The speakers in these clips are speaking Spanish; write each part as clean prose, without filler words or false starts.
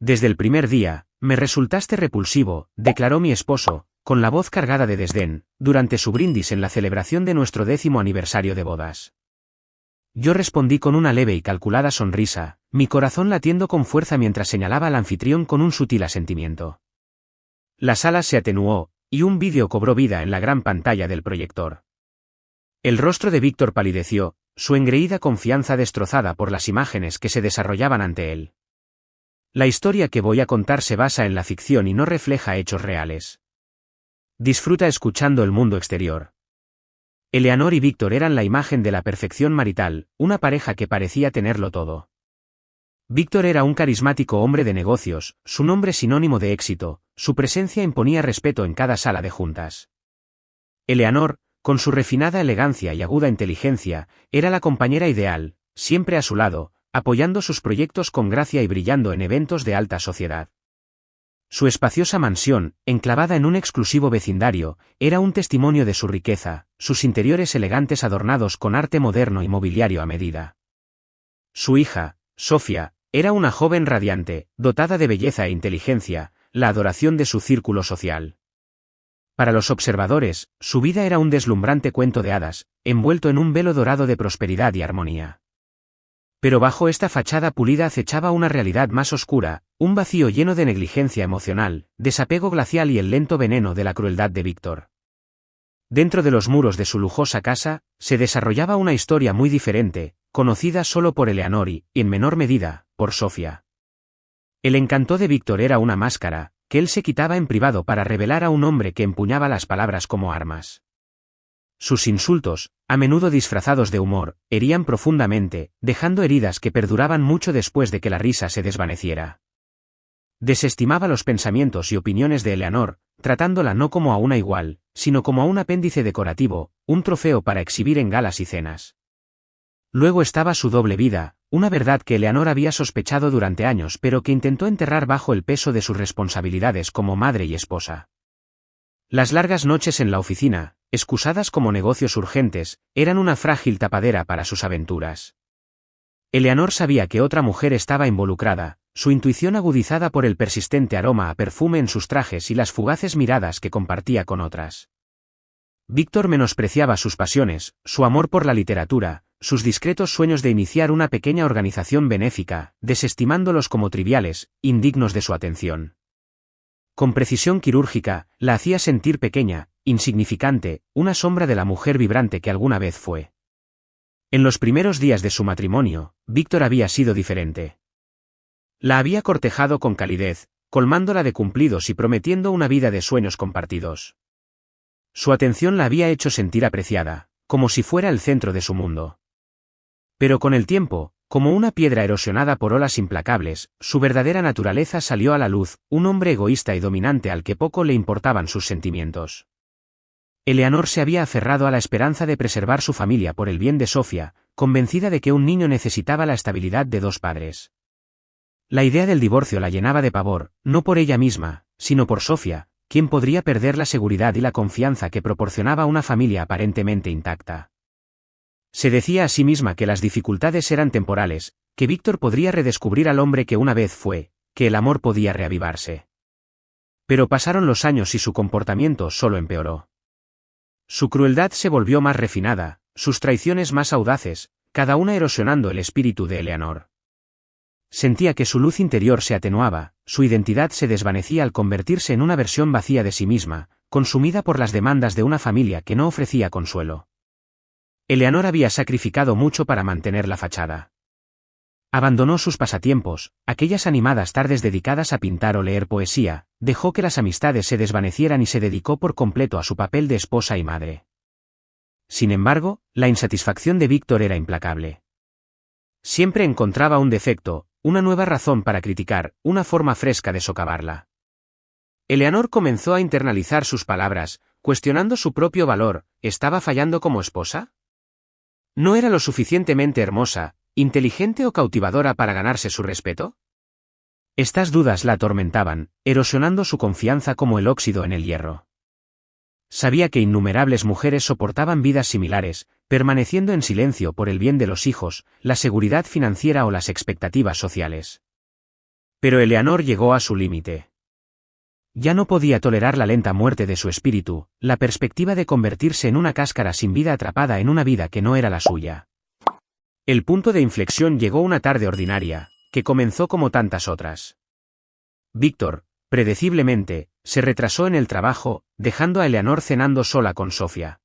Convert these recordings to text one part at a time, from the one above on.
Desde el primer día, me resultaste repulsivo, declaró mi esposo, con la voz cargada de desdén, durante su brindis en la celebración de nuestro 10º aniversario de bodas. Yo respondí con una leve y calculada sonrisa, mi corazón latiendo con fuerza mientras señalaba al anfitrión con un sutil asentimiento. La sala se atenuó, y un vídeo cobró vida en la gran pantalla del proyector. El rostro de Víctor palideció, su engreída confianza destrozada por las imágenes que se desarrollaban ante él. La historia que voy a contar se basa en la ficción y no refleja hechos reales. Disfruta escuchando el mundo exterior. Eleanor y Víctor eran la imagen de la perfección marital, una pareja que parecía tenerlo todo. Víctor era un carismático hombre de negocios, su nombre sinónimo de éxito, su presencia imponía respeto en cada sala de juntas. Eleanor, con su refinada elegancia y aguda inteligencia, era la compañera ideal, siempre a su lado, apoyando sus proyectos con gracia y brillando en eventos de alta sociedad. Su espaciosa mansión, enclavada en un exclusivo vecindario, era un testimonio de su riqueza, sus interiores elegantes adornados con arte moderno y mobiliario a medida. Su hija, Sofía, era una joven radiante, dotada de belleza e inteligencia, la adoración de su círculo social. Para los observadores, su vida era un deslumbrante cuento de hadas, envuelto en un velo dorado de prosperidad y armonía. Pero bajo esta fachada pulida acechaba una realidad más oscura, un vacío lleno de negligencia emocional, desapego glacial y el lento veneno de la crueldad de Víctor. Dentro de los muros de su lujosa casa, se desarrollaba una historia muy diferente, conocida solo por Eleanor y, en menor medida, por Sofía. El encanto de Víctor era una máscara, que él se quitaba en privado para revelar a un hombre que empuñaba las palabras como armas. Sus insultos, a menudo disfrazados de humor, herían profundamente, dejando heridas que perduraban mucho después de que la risa se desvaneciera. Desestimaba los pensamientos y opiniones de Eleanor, tratándola no como a una igual, sino como a un apéndice decorativo, un trofeo para exhibir en galas y cenas. Luego estaba su doble vida, una verdad que Eleanor había sospechado durante años pero que intentó enterrar bajo el peso de sus responsabilidades como madre y esposa. Las largas noches en la oficina, excusadas como negocios urgentes, eran una frágil tapadera para sus aventuras. Eleanor sabía que otra mujer estaba involucrada, su intuición agudizada por el persistente aroma a perfume en sus trajes y las fugaces miradas que compartía con otras. Víctor menospreciaba sus pasiones, su amor por la literatura, sus discretos sueños de iniciar una pequeña organización benéfica, desestimándolos como triviales, indignos de su atención. Con precisión quirúrgica, la hacía sentir pequeña, insignificante, una sombra de la mujer vibrante que alguna vez fue. En los primeros días de su matrimonio, Víctor había sido diferente. La había cortejado con calidez, colmándola de cumplidos y prometiendo una vida de sueños compartidos. Su atención la había hecho sentir apreciada, como si fuera el centro de su mundo. Pero con el tiempo, como una piedra erosionada por olas implacables, su verdadera naturaleza salió a la luz, un hombre egoísta y dominante al que poco le importaban sus sentimientos. Eleanor se había aferrado a la esperanza de preservar su familia por el bien de Sofía, convencida de que un niño necesitaba la estabilidad de dos padres. La idea del divorcio la llenaba de pavor, no por ella misma, sino por Sofía, quien podría perder la seguridad y la confianza que proporcionaba una familia aparentemente intacta. Se decía a sí misma que las dificultades eran temporales, que Víctor podría redescubrir al hombre que una vez fue, que el amor podía reavivarse. Pero pasaron los años y su comportamiento solo empeoró. Su crueldad se volvió más refinada, sus traiciones más audaces, cada una erosionando el espíritu de Eleanor. Sentía que su luz interior se atenuaba, su identidad se desvanecía al convertirse en una versión vacía de sí misma, consumida por las demandas de una familia que no ofrecía consuelo. Eleanor había sacrificado mucho para mantener la fachada. Abandonó sus pasatiempos, aquellas animadas tardes dedicadas a pintar o leer poesía, dejó que las amistades se desvanecieran y se dedicó por completo a su papel de esposa y madre. Sin embargo, la insatisfacción de Víctor era implacable. Siempre encontraba un defecto, una nueva razón para criticar, una forma fresca de socavarla. Eleanor comenzó a internalizar sus palabras, cuestionando su propio valor. ¿Estaba fallando como esposa? ¿No era lo suficientemente hermosa, inteligente o cautivadora para ganarse su respeto? Estas dudas la atormentaban, erosionando su confianza como el óxido en el hierro. Sabía que innumerables mujeres soportaban vidas similares, permaneciendo en silencio por el bien de los hijos, la seguridad financiera o las expectativas sociales. Pero Eleanor llegó a su límite. Ya no podía tolerar la lenta muerte de su espíritu, la perspectiva de convertirse en una cáscara sin vida atrapada en una vida que no era la suya. El punto de inflexión llegó una tarde ordinaria, que comenzó como tantas otras. Víctor, predeciblemente, se retrasó en el trabajo, dejando a Eleanor cenando sola con Sofía.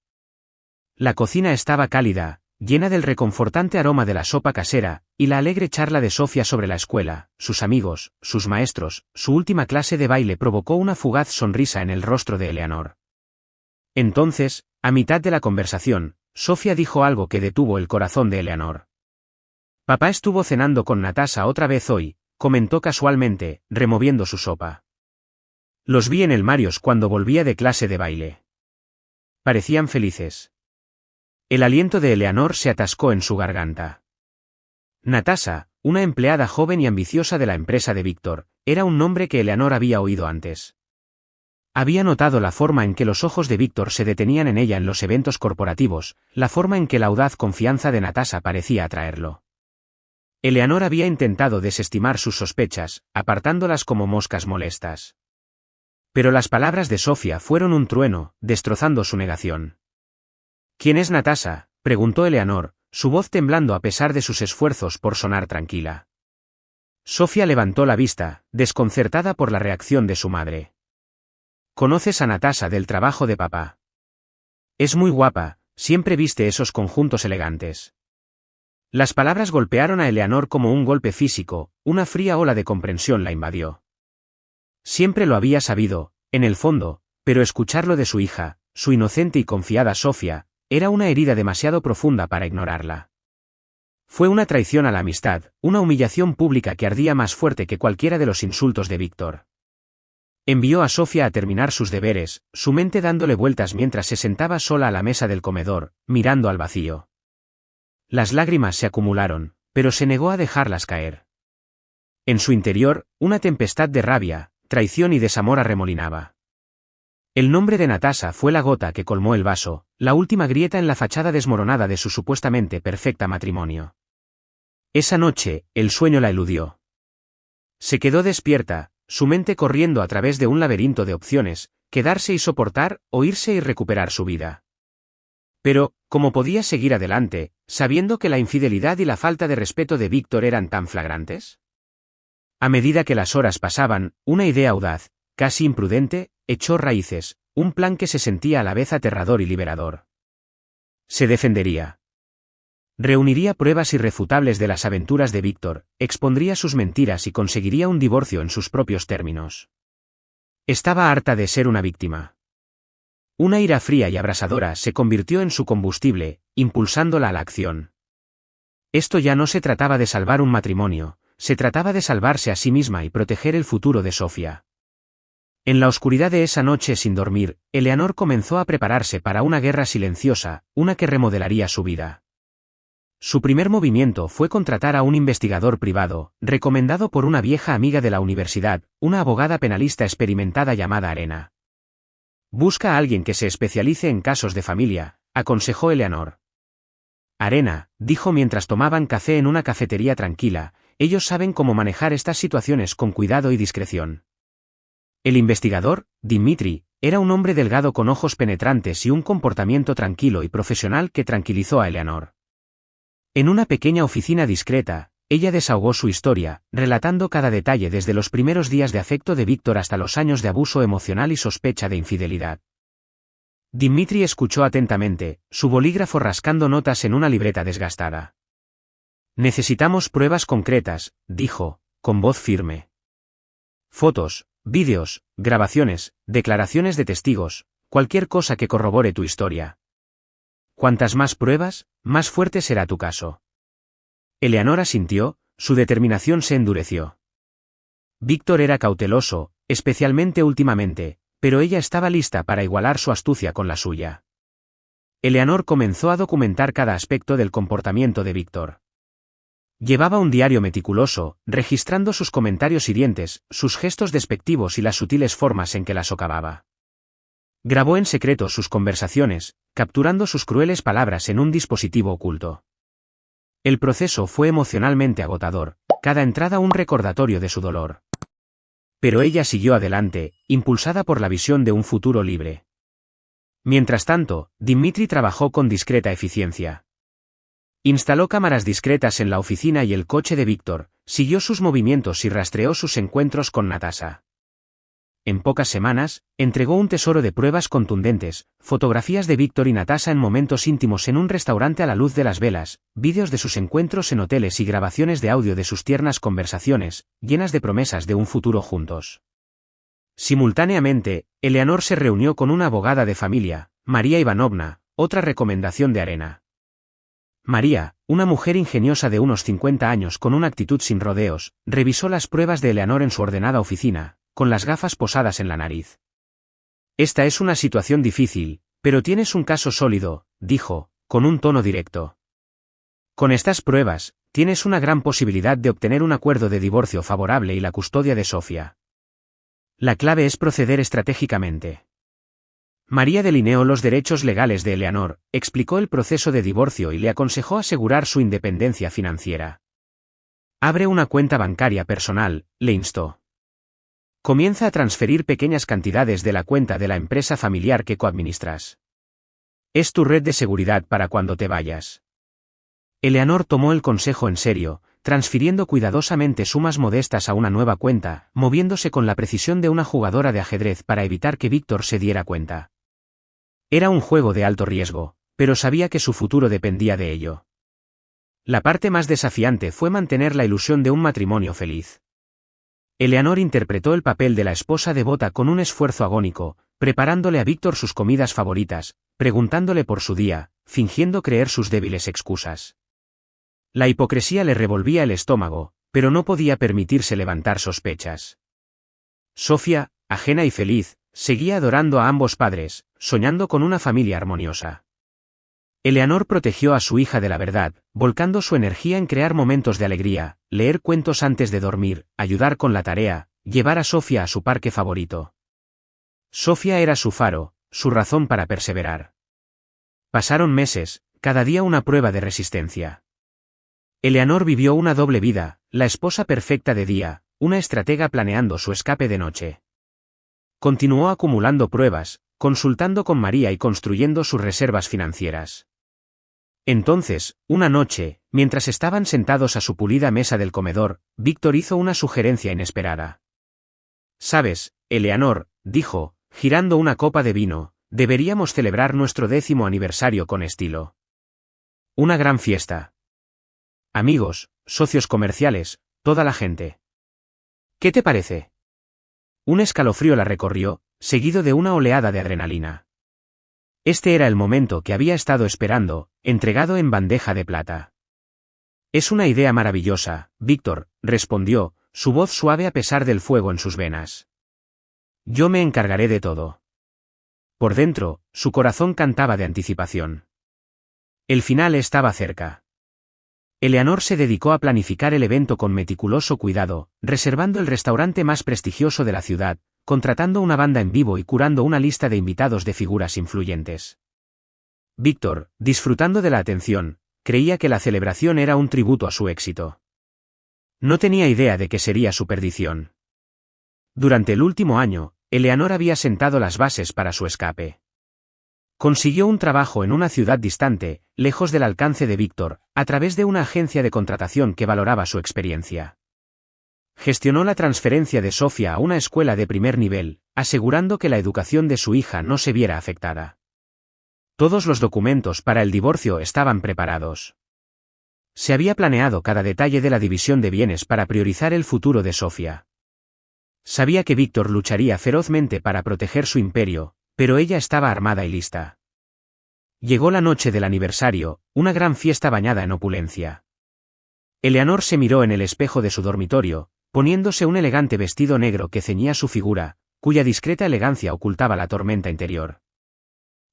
La cocina estaba cálida, llena del reconfortante aroma de la sopa casera, y la alegre charla de Sofía sobre la escuela, sus amigos, sus maestros, su última clase de baile provocó una fugaz sonrisa en el rostro de Eleanor. Entonces, a mitad de la conversación, Sofía dijo algo que detuvo el corazón de Eleanor. Papá estuvo cenando con Natasha otra vez hoy, comentó casualmente, removiendo su sopa. Los vi en el Marios cuando volvía de clase de baile. Parecían felices. El aliento de Eleanor se atascó en su garganta. Natasha, una empleada joven y ambiciosa de la empresa de Víctor, era un nombre que Eleanor había oído antes. Había notado la forma en que los ojos de Víctor se detenían en ella en los eventos corporativos, la forma en que la audaz confianza de Natasha parecía atraerlo. Eleanor había intentado desestimar sus sospechas, apartándolas como moscas molestas. Pero las palabras de Sofía fueron un trueno, destrozando su negación. ¿Quién es Natasha?, preguntó Eleanor, su voz temblando a pesar de sus esfuerzos por sonar tranquila. Sofía levantó la vista, desconcertada por la reacción de su madre. ¿Conoces a Natasha del trabajo de papá? Es muy guapa, siempre viste esos conjuntos elegantes. Las palabras golpearon a Eleanor como un golpe físico, una fría ola de comprensión la invadió. Siempre lo había sabido, en el fondo, pero escucharlo de su hija, su inocente y confiada Sofía, era una herida demasiado profunda para ignorarla. Fue una traición a la amistad, una humillación pública que ardía más fuerte que cualquiera de los insultos de Víctor. Envió a Sofía a terminar sus deberes, su mente dándole vueltas mientras se sentaba sola a la mesa del comedor, mirando al vacío. Las lágrimas se acumularon, pero se negó a dejarlas caer. En su interior, una tempestad de rabia, traición y desamor arremolinaba. El nombre de Natasha fue la gota que colmó el vaso, la última grieta en la fachada desmoronada de su supuestamente perfecta matrimonio. Esa noche, el sueño la eludió. Se quedó despierta, su mente corriendo a través de un laberinto de opciones, quedarse y soportar, o irse y recuperar su vida. Pero, ¿cómo podía seguir adelante, sabiendo que la infidelidad y la falta de respeto de Víctor eran tan flagrantes? A medida que las horas pasaban, una idea audaz, casi imprudente, echó raíces, un plan que se sentía a la vez aterrador y liberador. Se defendería. Reuniría pruebas irrefutables de las aventuras de Víctor, expondría sus mentiras y conseguiría un divorcio en sus propios términos. Estaba harta de ser una víctima. Una ira fría y abrasadora se convirtió en su combustible, impulsándola a la acción. Esto ya no se trataba de salvar un matrimonio, se trataba de salvarse a sí misma y proteger el futuro de Sofía. En la oscuridad de esa noche sin dormir, Eleanor comenzó a prepararse para una guerra silenciosa, una que remodelaría su vida. Su primer movimiento fue contratar a un investigador privado, recomendado por una vieja amiga de la universidad, una abogada penalista experimentada llamada Arena. Busca a alguien que se especialice en casos de familia, aconsejó Eleanor. Arena, dijo mientras tomaban café en una cafetería tranquila, ellos saben cómo manejar estas situaciones con cuidado y discreción. El investigador, Dimitri, era un hombre delgado con ojos penetrantes y un comportamiento tranquilo y profesional que tranquilizó a Eleanor. En una pequeña oficina discreta, ella desahogó su historia, relatando cada detalle desde los primeros días de afecto de Víctor hasta los años de abuso emocional y sospecha de infidelidad. Dimitri escuchó atentamente, su bolígrafo rascando notas en una libreta desgastada. Necesitamos pruebas concretas, dijo, con voz firme. Fotos, vídeos, grabaciones, declaraciones de testigos, cualquier cosa que corrobore tu historia. Cuantas más pruebas, más fuerte será tu caso. Eleanor asintió, su determinación se endureció. Víctor era cauteloso, especialmente últimamente, pero ella estaba lista para igualar su astucia con la suya. Eleanor comenzó a documentar cada aspecto del comportamiento de Víctor. Llevaba un diario meticuloso, registrando sus comentarios hirientes, sus gestos despectivos y las sutiles formas en que la socavaba. Grabó en secreto sus conversaciones, capturando sus crueles palabras en un dispositivo oculto. El proceso fue emocionalmente agotador, cada entrada un recordatorio de su dolor. Pero ella siguió adelante, impulsada por la visión de un futuro libre. Mientras tanto, Dimitri trabajó con discreta eficiencia. Instaló cámaras discretas en la oficina y el coche de Víctor, siguió sus movimientos y rastreó sus encuentros con Natasha. En pocas semanas, entregó un tesoro de pruebas contundentes, fotografías de Víctor y Natasha en momentos íntimos en un restaurante a la luz de las velas, vídeos de sus encuentros en hoteles y grabaciones de audio de sus tiernas conversaciones, llenas de promesas de un futuro juntos. Simultáneamente, Eleanor se reunió con una abogada de familia, María Ivanovna, otra recomendación de Arena. María, una mujer ingeniosa de unos 50 años con una actitud sin rodeos, revisó las pruebas de Eleanor en su ordenada oficina, con las gafas posadas en la nariz. Esta es una situación difícil, pero tienes un caso sólido, dijo, con un tono directo. Con estas pruebas, tienes una gran posibilidad de obtener un acuerdo de divorcio favorable y la custodia de Sofía. La clave es proceder estratégicamente. María delineó los derechos legales de Eleanor, explicó el proceso de divorcio y le aconsejó asegurar su independencia financiera. Abre una cuenta bancaria personal, le instó. Comienza a transferir pequeñas cantidades de la cuenta de la empresa familiar que coadministras. Es tu red de seguridad para cuando te vayas. Eleanor tomó el consejo en serio, transfiriendo cuidadosamente sumas modestas a una nueva cuenta, moviéndose con la precisión de una jugadora de ajedrez para evitar que Víctor se diera cuenta. Era un juego de alto riesgo, pero sabía que su futuro dependía de ello. La parte más desafiante fue mantener la ilusión de un matrimonio feliz. Eleanor interpretó el papel de la esposa devota con un esfuerzo agónico, preparándole a Víctor sus comidas favoritas, preguntándole por su día, fingiendo creer sus débiles excusas. La hipocresía le revolvía el estómago, pero no podía permitirse levantar sospechas. Sofía, ajena y feliz, seguía adorando a ambos padres, soñando con una familia armoniosa. Eleanor protegió a su hija de la verdad, volcando su energía en crear momentos de alegría, leer cuentos antes de dormir, ayudar con la tarea, llevar a Sofía a su parque favorito. Sofía era su faro, su razón para perseverar. Pasaron meses, cada día una prueba de resistencia. Eleanor vivió una doble vida, la esposa perfecta de día, una estratega planeando su escape de noche. Continuó acumulando pruebas, consultando con María y construyendo sus reservas financieras. Entonces, una noche, mientras estaban sentados a su pulida mesa del comedor, Víctor hizo una sugerencia inesperada. «Sabes, Eleanor», dijo, girando una copa de vino, «deberíamos celebrar nuestro 10º aniversario con estilo. Una gran fiesta. Amigos, socios comerciales, toda la gente. ¿Qué te parece?» Un escalofrío la recorrió, seguido de una oleada de adrenalina. Este era el momento que había estado esperando, entregado en bandeja de plata. «Es una idea maravillosa, Víctor», respondió, su voz suave a pesar del fuego en sus venas. «Yo me encargaré de todo». Por dentro, su corazón cantaba de anticipación. El final estaba cerca. Eleanor se dedicó a planificar el evento con meticuloso cuidado, reservando el restaurante más prestigioso de la ciudad, contratando una banda en vivo y curando una lista de invitados de figuras influyentes. Víctor, disfrutando de la atención, creía que la celebración era un tributo a su éxito. No tenía idea de que sería su perdición. Durante el último año, Eleanor había sentado las bases para su escape. Consiguió un trabajo en una ciudad distante, lejos del alcance de Víctor, a través de una agencia de contratación que valoraba su experiencia. Gestionó la transferencia de Sofía a una escuela de primer nivel, asegurando que la educación de su hija no se viera afectada. Todos los documentos para el divorcio estaban preparados. Se había planeado cada detalle de la división de bienes para priorizar el futuro de Sofía. Sabía que Víctor lucharía ferozmente para proteger su imperio, pero ella estaba armada y lista. Llegó la noche del aniversario, una gran fiesta bañada en opulencia. Eleanor se miró en el espejo de su dormitorio, poniéndose un elegante vestido negro que ceñía su figura, cuya discreta elegancia ocultaba la tormenta interior.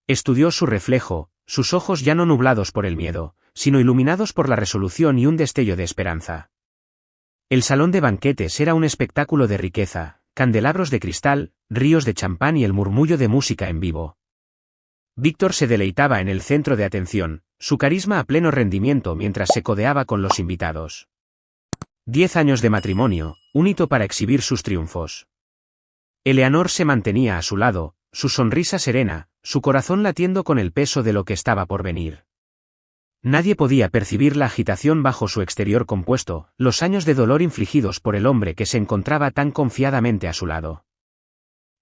Estudió su reflejo, sus ojos ya no nublados por el miedo, sino iluminados por la resolución y un destello de esperanza. El salón de banquetes era un espectáculo de riqueza, candelabros de cristal, ríos de champán y el murmullo de música en vivo. Víctor se deleitaba en el centro de atención, su carisma a pleno rendimiento mientras se codeaba con los invitados. 10 años de matrimonio, un hito para exhibir sus triunfos. Eleanor se mantenía a su lado, su sonrisa serena, su corazón latiendo con el peso de lo que estaba por venir. Nadie podía percibir la agitación bajo su exterior compuesto, los años de dolor infligidos por el hombre que se encontraba tan confiadamente a su lado.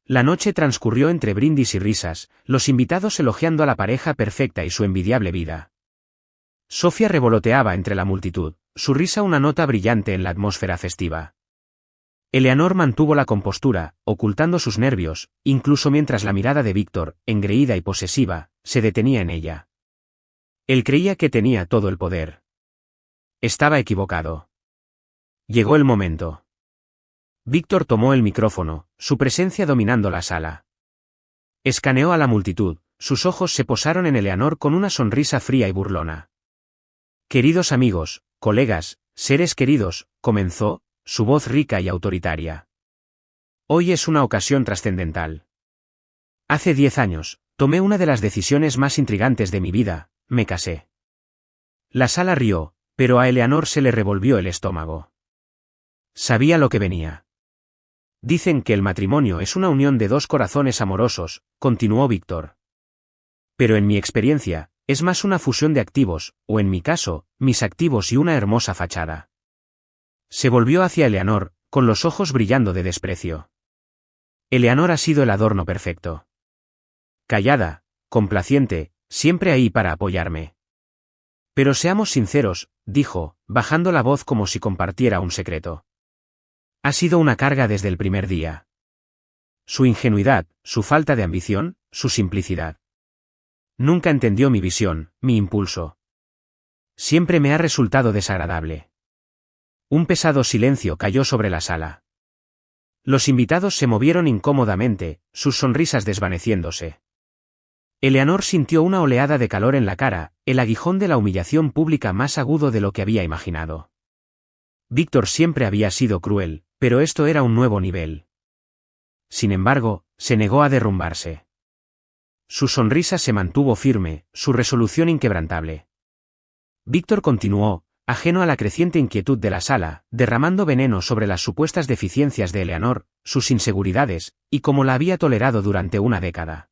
La noche transcurrió entre brindis y risas, los invitados elogiando a la pareja perfecta y su envidiable vida. Sofía revoloteaba entre la multitud, su risa una nota brillante en la atmósfera festiva. Eleanor mantuvo la compostura, ocultando sus nervios, incluso mientras la mirada de Víctor, engreída y posesiva, se detenía en ella. Él creía que tenía todo el poder. Estaba equivocado. Llegó el momento. Víctor tomó el micrófono, su presencia dominando la sala. Escaneó a la multitud, sus ojos se posaron en Eleanor con una sonrisa fría y burlona. Queridos amigos, colegas, seres queridos, comenzó, su voz rica y autoritaria. Hoy es una ocasión trascendental. Hace 10 años, tomé una de las decisiones más intrigantes de mi vida, me casé. La sala rió, pero a Eleanor se le revolvió el estómago. Sabía lo que venía. Dicen que el matrimonio es una unión de dos corazones amorosos, continuó Víctor. Pero en mi experiencia, es más una fusión de activos, o en mi caso, mis activos y una hermosa fachada. Se volvió hacia Eleanor, con los ojos brillando de desprecio. Eleanor ha sido el adorno perfecto. Callada, complaciente, siempre ahí para apoyarme. Pero seamos sinceros, dijo, bajando la voz como si compartiera un secreto. Ha sido una carga desde el primer día. Su ingenuidad, su falta de ambición, su simplicidad. Nunca entendió mi visión, mi impulso. Siempre me ha resultado desagradable. Un pesado silencio cayó sobre la sala. Los invitados se movieron incómodamente, sus sonrisas desvaneciéndose. Eleanor sintió una oleada de calor en la cara, el aguijón de la humillación pública más agudo de lo que había imaginado. Víctor siempre había sido cruel, pero esto era un nuevo nivel. Sin embargo, se negó a derrumbarse. Su sonrisa se mantuvo firme, su resolución inquebrantable. Víctor continuó, ajeno a la creciente inquietud de la sala, derramando veneno sobre las supuestas deficiencias de Eleanor, sus inseguridades, y cómo la había tolerado durante una década.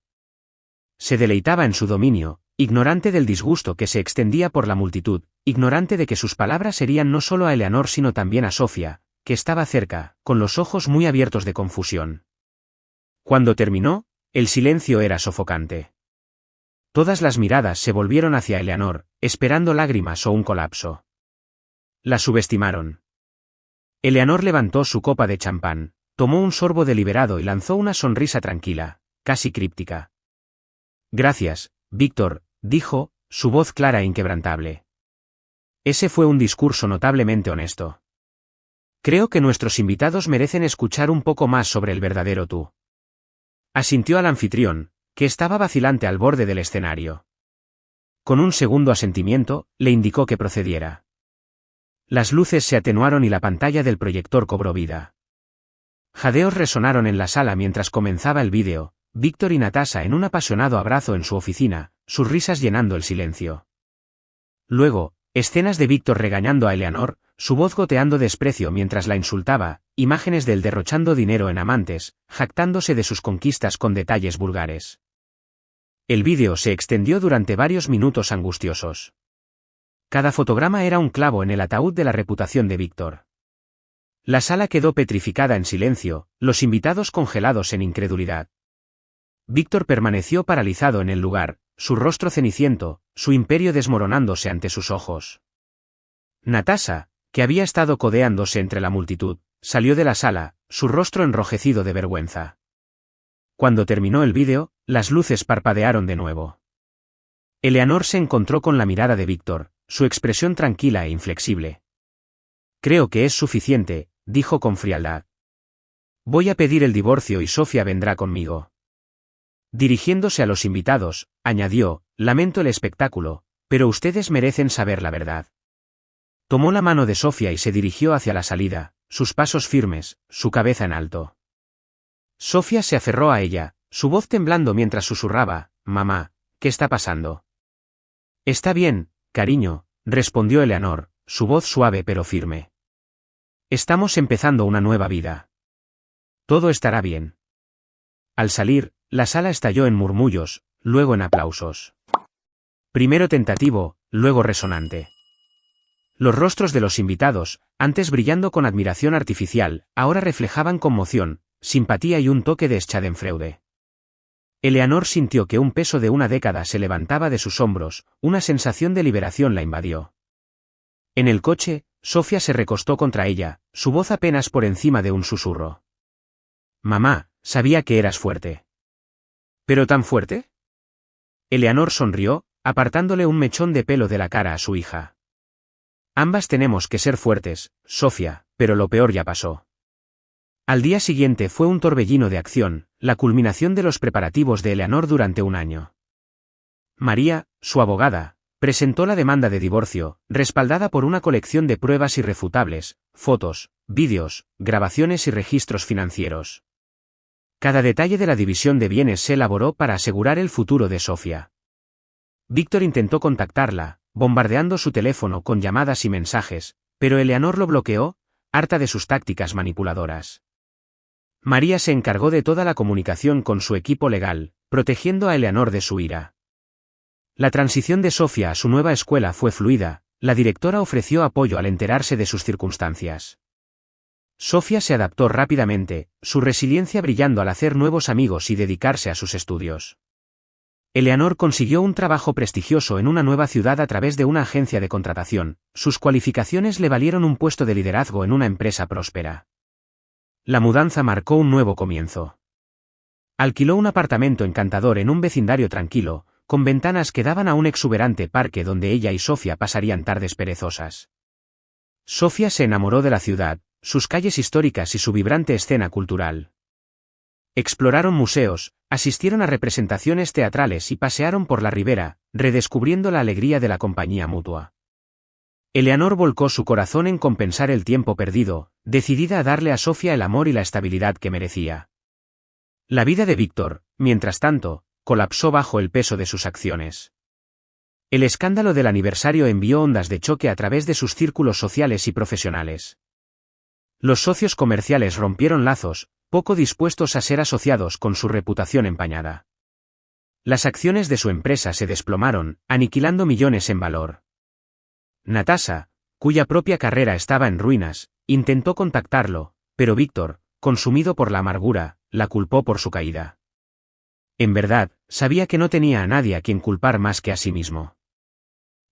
Se deleitaba en su dominio, ignorante del disgusto que se extendía por la multitud, ignorante de que sus palabras herían no solo a Eleanor sino también a Sofía, que estaba cerca, con los ojos muy abiertos de confusión. Cuando terminó, el silencio era sofocante. Todas las miradas se volvieron hacia Eleanor, esperando lágrimas o un colapso. La subestimaron. Eleanor levantó su copa de champán, tomó un sorbo deliberado y lanzó una sonrisa tranquila, casi críptica. Gracias, Víctor, dijo, su voz clara e inquebrantable. Ese fue un discurso notablemente honesto. Creo que nuestros invitados merecen escuchar un poco más sobre el verdadero tú. Asintió al anfitrión, que estaba vacilante al borde del escenario. Con un segundo asentimiento, le indicó que procediera. Las luces se atenuaron y la pantalla del proyector cobró vida. Jadeos resonaron en la sala mientras comenzaba el vídeo, Víctor y Natasha en un apasionado abrazo en su oficina, sus risas llenando el silencio. Luego, escenas de Víctor regañando a Eleanor, su voz goteando desprecio mientras la insultaba, imágenes de él derrochando dinero en amantes, jactándose de sus conquistas con detalles vulgares. El vídeo se extendió durante varios minutos angustiosos. Cada fotograma era un clavo en el ataúd de la reputación de Víctor. La sala quedó petrificada en silencio, los invitados congelados en incredulidad. Víctor permaneció paralizado en el lugar, su rostro ceniciento, su imperio desmoronándose ante sus ojos. Natasha, que había estado codeándose entre la multitud, salió de la sala, su rostro enrojecido de vergüenza. Cuando terminó el vídeo, las luces parpadearon de nuevo. Eleanor se encontró con la mirada de Víctor, su expresión tranquila e inflexible. Creo que es suficiente, dijo con frialdad. Voy a pedir el divorcio y Sofía vendrá conmigo. Dirigiéndose a los invitados, añadió, lamento el espectáculo, pero ustedes merecen saber la verdad. Tomó la mano de Sofía y se dirigió hacia la salida, sus pasos firmes, su cabeza en alto. Sofía se aferró a ella, su voz temblando mientras susurraba, «Mamá, ¿qué está pasando?» «Está bien, cariño», respondió Eleanor, su voz suave pero firme. Estamos empezando una nueva vida. Todo estará bien. Al salir, la sala estalló en murmullos, luego en aplausos. Primero tentativo, luego resonante. Los rostros de los invitados, antes brillando con admiración artificial, ahora reflejaban conmoción, simpatía y un toque de Schadenfreude. Eleanor sintió que un peso de una década se levantaba de sus hombros, una sensación de liberación la invadió. En el coche, Sofía se recostó contra ella, su voz apenas por encima de un susurro. Mamá, sabía que eras fuerte. ¿Pero tan fuerte? Eleanor sonrió, apartándole un mechón de pelo de la cara a su hija. Ambas tenemos que ser fuertes, Sofía, pero lo peor ya pasó. Al día siguiente fue un torbellino de acción, la culminación de los preparativos de Eleanor durante un año. María, su abogada, presentó la demanda de divorcio, respaldada por una colección de pruebas irrefutables, fotos, vídeos, grabaciones y registros financieros. Cada detalle de la división de bienes se elaboró para asegurar el futuro de Sofía. Víctor intentó contactarla, bombardeando su teléfono con llamadas y mensajes, pero Eleanor lo bloqueó, harta de sus tácticas manipuladoras. María se encargó de toda la comunicación con su equipo legal, protegiendo a Eleanor de su ira. La transición de Sofía a su nueva escuela fue fluida, la directora ofreció apoyo al enterarse de sus circunstancias. Sofía se adaptó rápidamente, su resiliencia brillando al hacer nuevos amigos y dedicarse a sus estudios. Eleanor consiguió un trabajo prestigioso en una nueva ciudad a través de una agencia de contratación, sus cualificaciones le valieron un puesto de liderazgo en una empresa próspera. La mudanza marcó un nuevo comienzo. Alquiló un apartamento encantador en un vecindario tranquilo, con ventanas que daban a un exuberante parque donde ella y Sofía pasarían tardes perezosas. Sofía se enamoró de la ciudad, sus calles históricas y su vibrante escena cultural. Exploraron museos, asistieron a representaciones teatrales y pasearon por la ribera, redescubriendo la alegría de la compañía mutua. Eleanor volcó su corazón en compensar el tiempo perdido, decidida a darle a Sofía el amor y la estabilidad que merecía. La vida de Víctor, mientras tanto, colapsó bajo el peso de sus acciones. El escándalo del aniversario envió ondas de choque a través de sus círculos sociales y profesionales. Los socios comerciales rompieron lazos, poco dispuestos a ser asociados con su reputación empañada. Las acciones de su empresa se desplomaron, aniquilando millones en valor. Natasha, cuya propia carrera estaba en ruinas, intentó contactarlo, pero Víctor, consumido por la amargura, la culpó por su caída. En verdad, sabía que no tenía a nadie a quien culpar más que a sí mismo.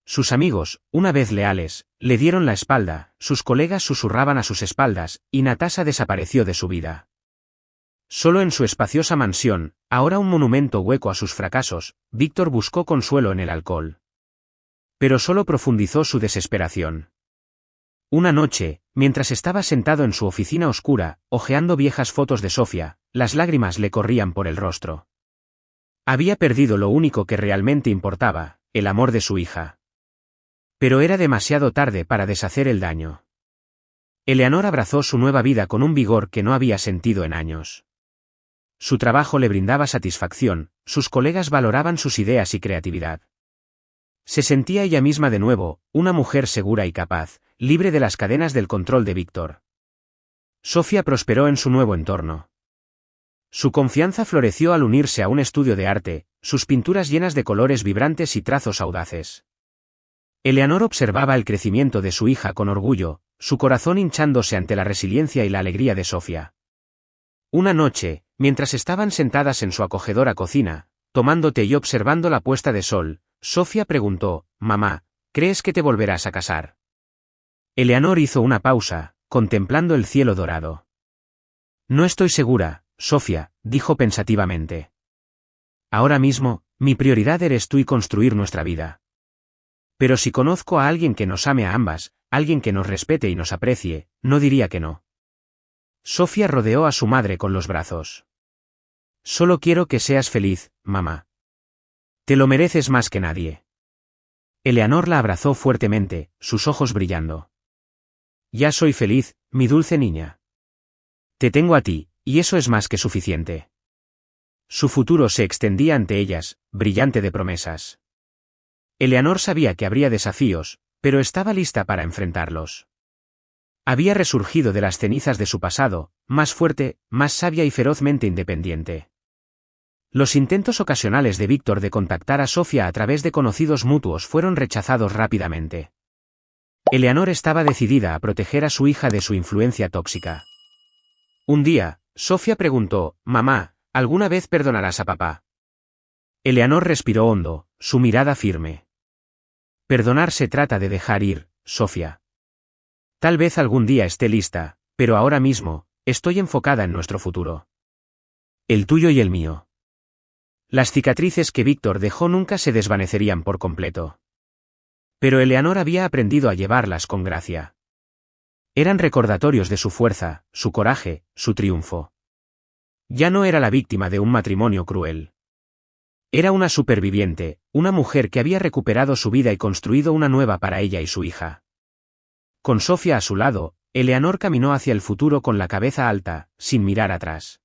Sus amigos, una vez leales, le dieron la espalda, sus colegas susurraban a sus espaldas, y Natasha desapareció de su vida. Solo en su espaciosa mansión, ahora un monumento hueco a sus fracasos, Víctor buscó consuelo en el alcohol. Pero solo profundizó su desesperación. Una noche, mientras estaba sentado en su oficina oscura, hojeando viejas fotos de Sofía, las lágrimas le corrían por el rostro. Había perdido lo único que realmente importaba, el amor de su hija. Pero era demasiado tarde para deshacer el daño. Eleanor abrazó su nueva vida con un vigor que no había sentido en años. Su trabajo le brindaba satisfacción, sus colegas valoraban sus ideas y creatividad. Se sentía ella misma de nuevo, una mujer segura y capaz, libre de las cadenas del control de Víctor. Sofía prosperó en su nuevo entorno. Su confianza floreció al unirse a un estudio de arte, sus pinturas llenas de colores vibrantes y trazos audaces. Eleanor observaba el crecimiento de su hija con orgullo, su corazón hinchándose ante la resiliencia y la alegría de Sofía. Una noche, mientras estaban sentadas en su acogedora cocina, tomando té y observando la puesta de sol, Sofía preguntó: «Mamá, ¿crees que te volverás a casar?» Eleanor hizo una pausa, contemplando el cielo dorado. «No estoy segura, Sofía», dijo pensativamente. «Ahora mismo, mi prioridad eres tú y construir nuestra vida. Pero si conozco a alguien que nos ame a ambas, alguien que nos respete y nos aprecie, no diría que no». Sofía rodeó a su madre con los brazos. «Solo quiero que seas feliz, mamá. Te lo mereces más que nadie». Eleanor la abrazó fuertemente, sus ojos brillando. «Ya soy feliz, mi dulce niña. Te tengo a ti, y eso es más que suficiente». Su futuro se extendía ante ellas, brillante de promesas. Eleanor sabía que habría desafíos, pero estaba lista para enfrentarlos. Había resurgido de las cenizas de su pasado, más fuerte, más sabia y ferozmente independiente. Los intentos ocasionales de Víctor de contactar a Sofía a través de conocidos mutuos fueron rechazados rápidamente. Eleanor estaba decidida a proteger a su hija de su influencia tóxica. Un día, Sofía preguntó: «Mamá, ¿alguna vez perdonarás a papá?». Eleanor respiró hondo, su mirada firme. «Perdonar se trata de dejar ir, Sofía. Tal vez algún día esté lista, pero ahora mismo, estoy enfocada en nuestro futuro. El tuyo y el mío». Las cicatrices que Víctor dejó nunca se desvanecerían por completo. Pero Eleanor había aprendido a llevarlas con gracia. Eran recordatorios de su fuerza, su coraje, su triunfo. Ya no era la víctima de un matrimonio cruel. Era una superviviente, una mujer que había recuperado su vida y construido una nueva para ella y su hija. Con Sofía a su lado, Eleanor caminó hacia el futuro con la cabeza alta, sin mirar atrás.